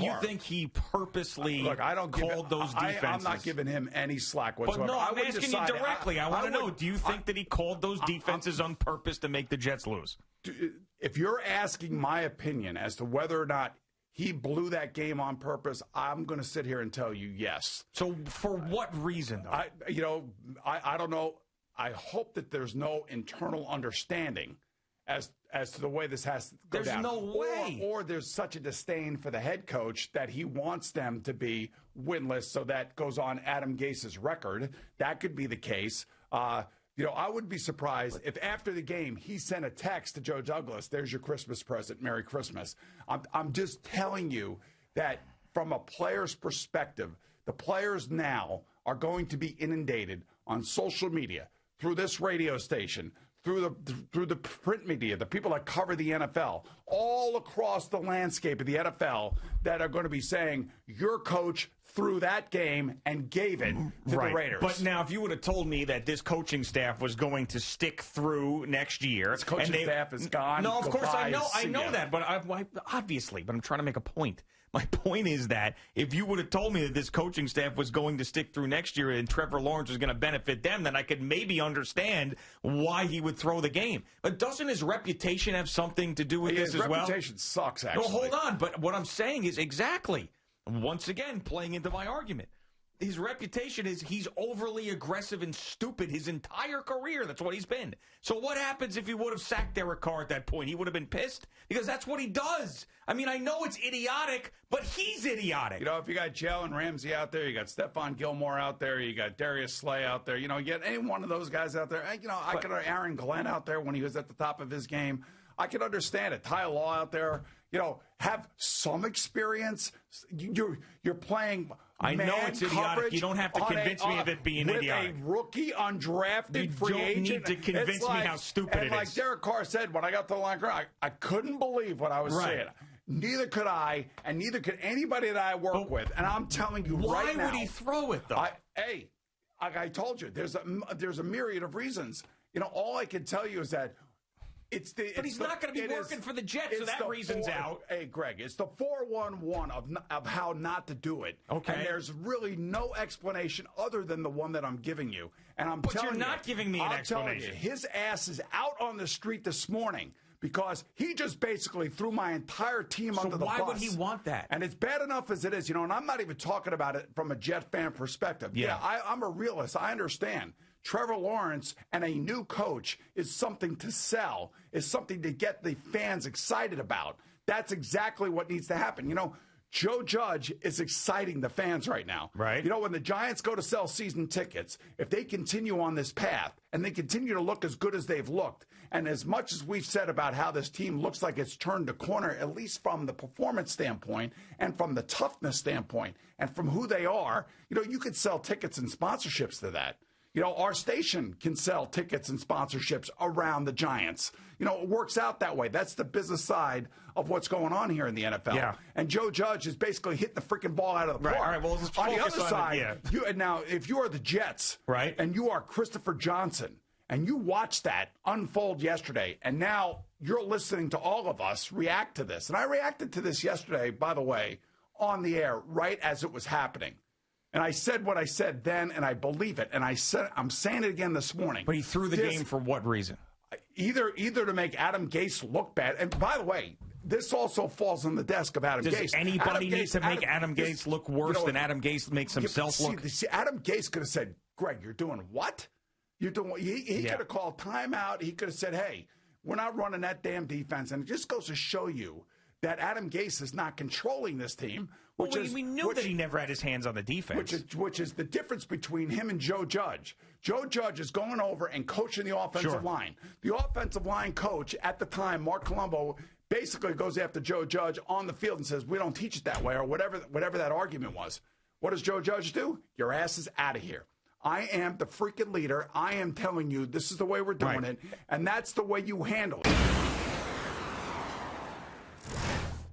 you think he purposely called those defenses? I'm not giving him any slack whatsoever. But no, I'm asking you directly. I want to know, do you think that he called those defenses on purpose to make the Jets lose? If you're asking my opinion as to whether or not he blew that game on purpose, I'm going to sit here and tell you yes. So for what reason, though? I don't know. I hope that there's no internal understanding as to the way this has to go down. There's no way. Or there's such a disdain for the head coach that he wants them to be winless, so that goes on Adam Gase's record. That could be the case. I would be surprised if after the game he sent a text to Joe Douglas, "There's your Christmas present. Merry Christmas." I'm just telling you that from a player's perspective, the players now are going to be inundated on social media, through this radio station, through the print media, the people that cover the NFL, all across the landscape of the NFL, that are going to be saying, your coach threw that game and gave it to the Raiders. But now, if you would have told me that this coaching staff was going to stick through next year, this coaching staff is gone. No, of course I know that, but obviously, but I'm trying to make a point. My point is that if you would have told me that this coaching staff was going to stick through next year and Trevor Lawrence was going to benefit them, then I could maybe understand why he would throw the game. But doesn't his reputation have something to do with this as well? His reputation sucks, actually. No, hold on. But what I'm saying is exactly, once again, playing into my argument. His reputation is he's overly aggressive and stupid his entire career. That's what he's been. So what happens if he would have sacked Derek Carr at that point? He would have been pissed because that's what he does. I mean, I know it's idiotic, but he's idiotic. If you got Jalen Ramsey out there, you got Stephon Gilmore out there, you got Darius Slay out there, you get any one of those guys out there. I could have Aaron Glenn out there when he was at the top of his game. I can understand it. Ty Law out there, have some experience. You're playing. I know it's idiotic. You don't have to convince me of it being idiotic. With a rookie undrafted free agent. You don't need to convince me how stupid it is. And like Derek Carr said, when I got to the line, I couldn't believe what I was saying. Neither could I, and neither could anybody that I work with. And I'm telling you right now. Why would he throw it, though? I told you, there's a myriad of reasons. All I can tell you is that but he's not going to be working for the Jets, so that reason's out. Hey, Greg, it's the 411 of how not to do it. Okay. And there's really no explanation other than the one that I'm giving you. And I'm telling you. But you're not giving me an explanation. Telling you, his ass is out on the street this morning because he just basically threw my entire team under the bus. So why would he want that? And it's bad enough as it is, and I'm not even talking about it from a Jet fan perspective. Yeah, I'm a realist. I understand. Trevor Lawrence and a new coach is something to sell, is something to get the fans excited about. That's exactly what needs to happen. Joe Judge is exciting the fans right now. Right. When the Giants go to sell season tickets, if they continue on this path and they continue to look as good as they've looked, and as much as we've said about how this team looks like it's turned a corner, at least from the performance standpoint and from the toughness standpoint and from who they are, you could sell tickets and sponsorships to that. Our station can sell tickets and sponsorships around the Giants. It works out that way. That's the business side of what's going on here in the NFL. Yeah. And Joe Judge is basically hitting the freaking ball out of the park. Right. All right, well, let's on the focus other side, it, now, if you are the Jets, right, and you are Christopher Johnson, and you watched that unfold yesterday, and now you're listening to all of us react to this. And I reacted to this yesterday, by the way, on the air, right as it was happening. And I said what I said then, and I believe it. And I'm saying it again this morning. But he threw the game for what reason? Either to make Adam Gase look bad. And by the way, this also falls on the desk of Adam Gase. Does anybody need to make Adam Gase look worse than Adam Gase makes himself look? See, Adam Gase could have said, Greg, you're doing what? You're doing. He could have called timeout. He could have said, hey, we're not running that damn defense. And it just goes to show you that Adam Gase is not controlling this team. We knew that he never had his hands on the defense. Which is the difference between him and Joe Judge. Joe Judge is going over and coaching the offensive line. The offensive line coach at the time, Mark Colombo, basically goes after Joe Judge on the field and says, we don't teach it that way, or whatever that argument was. What does Joe Judge do? Your ass is out of here. I am the freaking leader. I am telling you this is the way we're doing it, and that's the way you handle it.